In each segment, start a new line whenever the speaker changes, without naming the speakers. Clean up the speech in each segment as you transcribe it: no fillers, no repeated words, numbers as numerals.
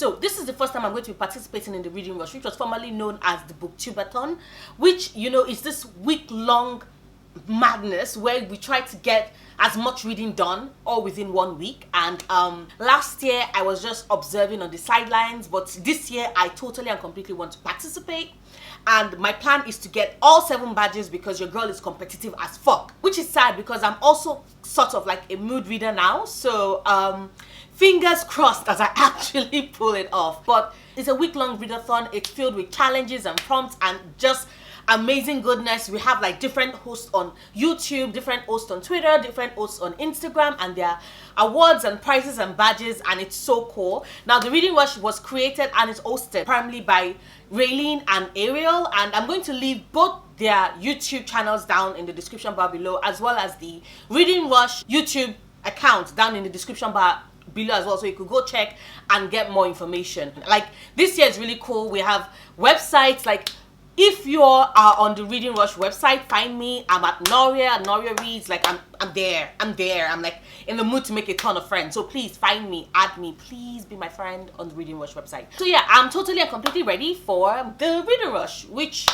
So this is the first time I'm going to be participating in the Reading Rush, which was formerly known as the Booktubeathon, which, you know, is this week-long madness where we try to get as much reading done all within 1 week. And last year I was just observing on the sidelines, but this year I totally and completely want to participate. And my plan is to get all 7 badges because your girl is competitive as fuck, which is sad because I'm also sort of like a mood reader now. So fingers crossed as I actually pull it off. But it's a week-long readathon. It's filled with challenges and prompts and just amazing goodness. We have like different hosts on YouTube, different hosts on Twitter, different hosts on Instagram, and their awards and prizes and badges, and it's so cool. Now the Reading Rush was created and is hosted primarily by Raylene and Ariel, and I'm going to leave both their YouTube channels down in the description bar below, as well as the Reading Rush YouTube account down in the description bar below as well, so you could go check and get more information. Like, this year is really cool. We have websites like, if you are on the Reading Rush website, find me. I'm at Noria Reads. Like, I'm there. I'm like in the mood to make a ton of friends. So please find me, add me. Please be my friend on the Reading Rush website. So yeah, I'm totally and completely ready for the Reading Rush, which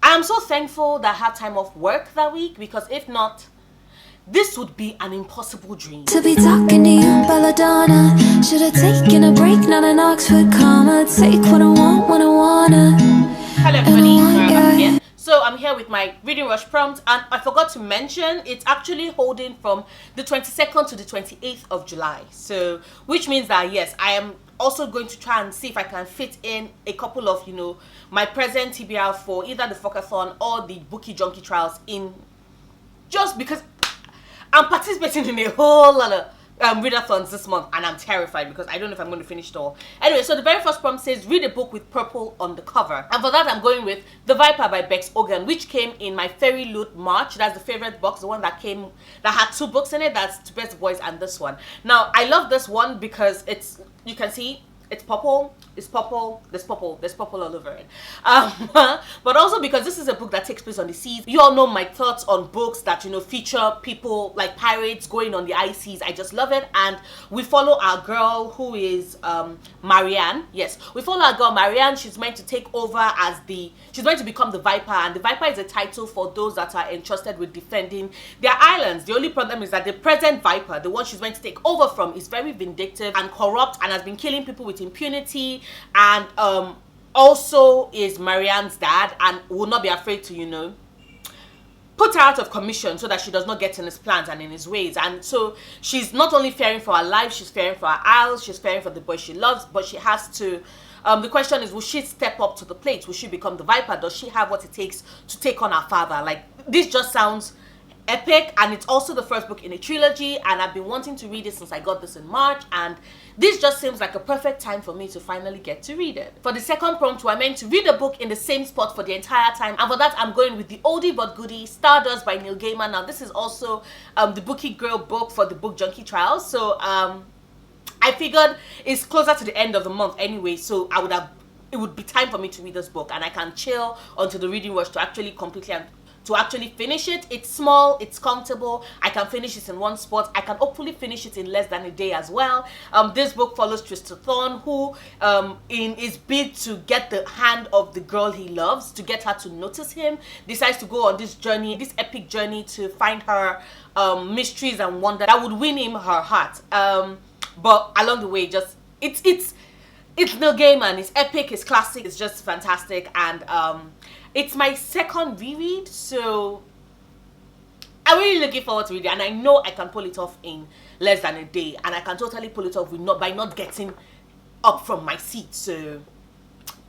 I'm so thankful that I had time off work that week, because if not, this would be an impossible dream.
To be talking to you, Belladonna. Should have taken a break, not an Oxford comma. Take what I want when I wanna.
Hello everybody, I'm here. So I'm here with my Reading Rush prompt, and I forgot to mention it's actually holding from the 22nd to the 28th of July. So, which means that yes, I am also going to try and see if I can fit in a couple of, you know, my present TBR for either the Fuckathon or the Bookie Junkie trials in, just because I'm participating in a whole lot of readathons this month, and I'm terrified because I don't know if I'm going to finish it all. Anyway, so the very first prompt says, read a book with purple on the cover. And for that, I'm going with The Viper by Bex Ogan, which came in my Fairy Loot March. That's the favorite box, the one that came, that had 2 books in it. That's To Best Boys and this one. Now, I love this one because it's, you can see, it's purple, it's purple, there's purple all over it. But also because this is a book that takes place on the seas. You all know my thoughts on books that, you know, feature people like pirates going on the high seas. I just love it. And we follow our girl who is Marianne. Yes, we follow our girl Marianne. She's meant to take over as she's meant to become the Viper, and the Viper is a title for those that are entrusted with defending their islands. The only problem is that the present Viper, the one she's meant to take over from, is very vindictive and corrupt and has been killing people with impunity, and also is Marianne's dad and will not be afraid to, you know, put her out of commission so that she does not get in his plans and in his ways. And so she's not only fearing for her life, she's fearing for her isles, she's fearing for the boy she loves, but she has to the question is, will she step up to the plate? Will she become the Viper? Does she have what it takes to take on her father? Like, this just sounds epic, and it's also the first book in a trilogy, and I've been wanting to read it since I got this in March, and this just seems like a perfect time for me to finally get to read it. For the second prompt, we're meant to read a book in the same spot for the entire time, and for that I'm going with the oldie but goodie Stardust by Neil Gaiman. Now this is also the Bookie Girl book for the Book Junkie trials, so I figured it's closer to the end of the month anyway, so it would be time for me to read this book, and I can chill until the Reading Rush to actually finish it. It's small, it's comfortable, I can finish it in one spot. I can hopefully finish it in less than a day as well. This book follows Tristan Thorne, who in his bid to get the hand of the girl he loves, to get her to notice him, decides to go on this journey, this epic journey, to find her mysteries and wonder that would win him her heart. But along the way, just it's Neil Gaiman. It's epic, it's classic, it's just fantastic, and it's my second reread, so I'm really looking forward to reading it, and I know I can pull it off in less than a day, and I can totally pull it off by not getting up from my seat. So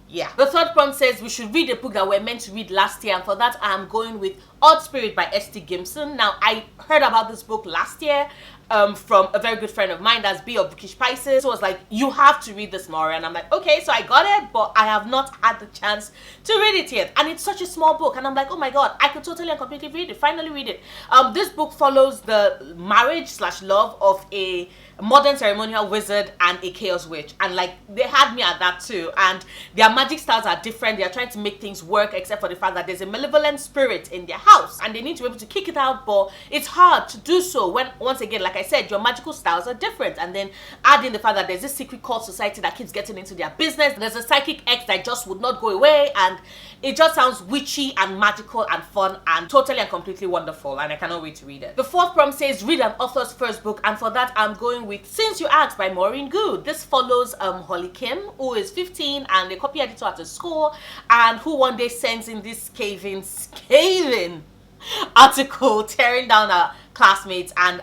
yeah. The third prompt says we should read a book that we're meant to read last year, and for that I'm going with Odd Spirit by S.T. Gimson. Now, I heard about this book last year from a very good friend of mine, that's B of Bookish Spices. So I was like, you have to read this, Nora. And I'm like, okay, so I got it, but I have not had the chance to read it yet. And it's such a small book, and I'm like, oh my god, I could totally and completely read it, finally read it. This book follows the marriage/love of a modern ceremonial wizard and a chaos witch, and like, they had me at that too, and their magic styles are different. They are trying to make things work, except for the fact that there's a malevolent spirit in their house house and they need to be able to kick it out, but it's hard to do so when, once again, like I said, your magical styles are different. And then add in the fact that there's this secret cult society that keeps getting into their business. There's a psychic ex that just would not go away, and it just sounds witchy and magical and fun and totally and completely wonderful, and I cannot wait to read it. The fourth prompt says read an author's first book, and for that I'm going with Since You Asked by Maureen Good. This follows Holly Kim, who is 15 and a copy editor at a school, and who one day sends in this scathing article tearing down her classmates, and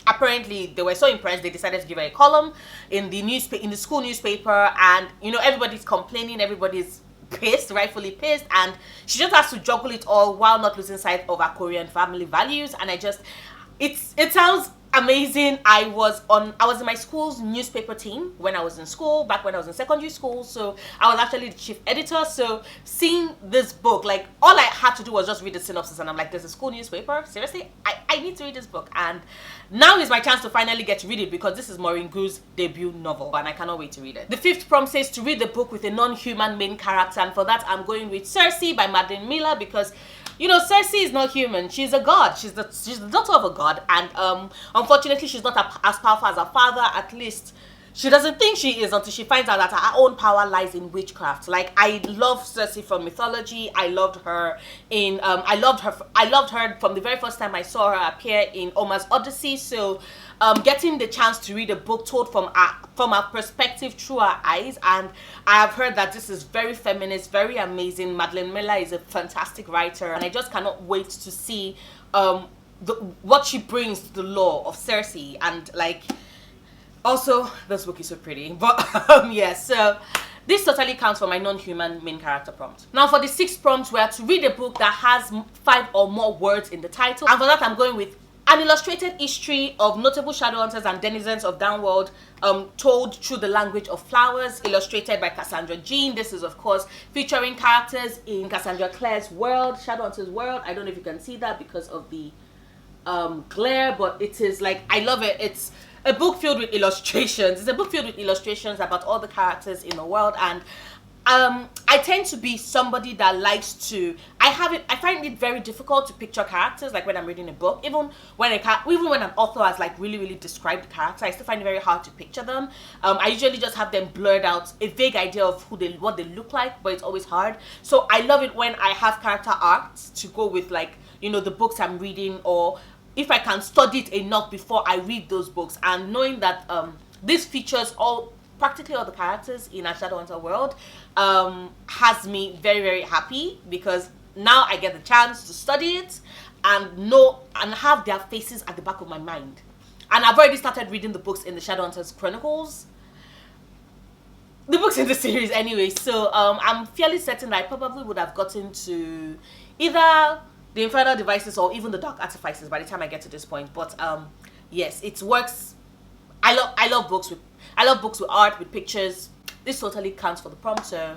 apparently they were so impressed they decided to give her a column in the school newspaper, and you know, everybody's complaining, everybody's pissed, rightfully pissed, and she just has to juggle it all while not losing sight of her Korean family values. And it sounds amazing. I was in my school's newspaper team when I was in school, back when I was in secondary school, so I was actually the chief editor. So seeing this book, like, all I had to do was just read the synopsis, and I'm like, there's a school newspaper? Seriously? I need to read this book. And now is my chance to finally get to read it, because this is Maureen Good's debut novel, and I cannot wait to read it. The fifth prompt says to read the book with a non-human main character, and for that I'm going with Cersei by Madeline Miller, because you know, Cersei is not human. She's a god. She's the daughter of a god, and unfortunately she's not as powerful as her father. At least she doesn't think she is until she finds out that her own power lies in witchcraft. Like, I love Cersei from mythology. I loved her in I loved her from the very first time I saw her appear in Homer's Odyssey. So getting the chance to read a book told from her perspective through her eyes, and I have heard that this is very feminist, very amazing. Madeline Miller is a fantastic writer, and I just cannot wait to see what she brings to the lore of Cersei. And like, also this book is so pretty, but yeah, so this totally counts for my non-human main character prompt. Now for the sixth prompt, we are to read a book that has 5 or more words in the title, and for that I'm going with an illustrated history of notable shadowhunters and denizens of Downworld, told through the language of flowers, illustrated by Cassandra Jean. This is of course featuring characters in Cassandra Clare's world, Shadowhunters world. I don't know if you can see that because of the glare, but it is like, I love it. It's a book filled with illustrations. It's a book filled with illustrations about all the characters in the world, and I tend to be somebody that likes to, I find it very difficult to picture characters, like when I'm reading a book. Even when an author has like really described the character, I still find it very hard to picture them. I usually just have them blurred out, a vague idea of what they look like, but it's always hard. So I love it when I have character arcs to go with, like, you know, the books I'm reading, or if I can study it enough before I read those books. And knowing that this features practically all the characters in a Shadowhunter world has me very happy, because now I get the chance to study it and know and have their faces at the back of my mind. And I've already started reading the books in the Shadowhunters Chronicles, the books in the series anyway, so I'm fairly certain that I probably would have gotten to either the Infernal Devices or even the Dark Artifices by the time I get to this point. But yes, it works. I love books with art, with pictures. This totally counts for the prompt. So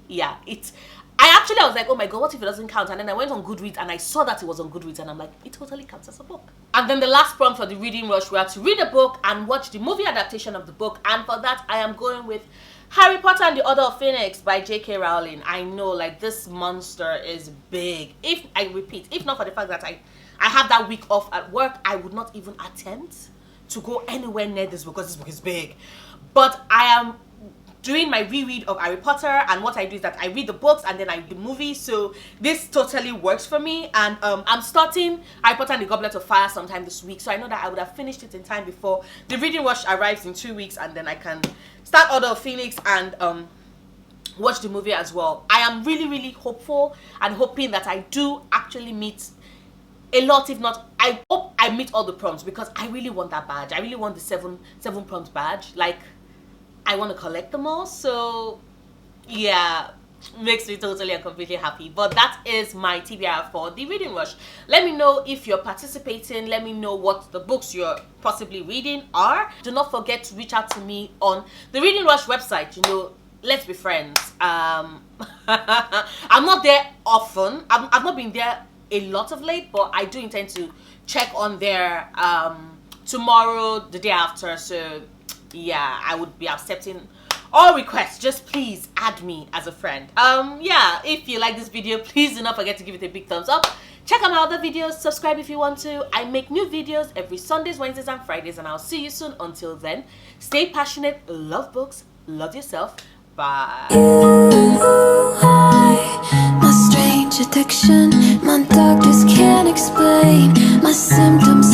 yeah, I was like, oh my god, what if it doesn't count? And then I went on Goodreads and I saw that it was on Goodreads, and I'm like, it totally counts as a book. And then the last prompt for the Reading Rush, we have to read a book and watch the movie adaptation of the book, and for that I am going with Harry Potter and the Order of Phoenix by J.K. Rowling. I know, like, this monster is big. If not for the fact that I have that week off at work, I would not even attempt to go anywhere near this book, because this book is big. But I am doing my reread of Harry Potter, and what I do is that I read the books and then I read the movie, so this totally works for me. And I'm starting Harry Potter and the Goblet of Fire sometime this week, so I know that I would have finished it in time before the Reading Rush arrives in 2 weeks, and then I can start Order of Phoenix and watch the movie as well. I am really hopeful and hoping that I do actually meet a lot. If not, I hope I meet all the prompts, because I really want that badge. I really want the seven prompts badge. Like, I want to collect them all. So yeah, makes me totally and completely happy. But that is my TBR for the Reading Rush. Let me know if you're participating. Let me know what the books you're possibly reading are. Do not forget to reach out to me on the Reading Rush website. You know, let's be friends. I'm not there often. I've not been there a lot of late, but I do intend to check on there tomorrow, the day after. So yeah, I would be accepting all requests. Just please add me as a friend. Yeah, if you like this video, please do not forget to give it a big thumbs up. Check out my other videos, subscribe if you want to. I make new videos every Sundays, Wednesdays, and Fridays, and I'll see you soon. Until then, stay passionate, love books, love yourself. Bye.
You are my strange addiction.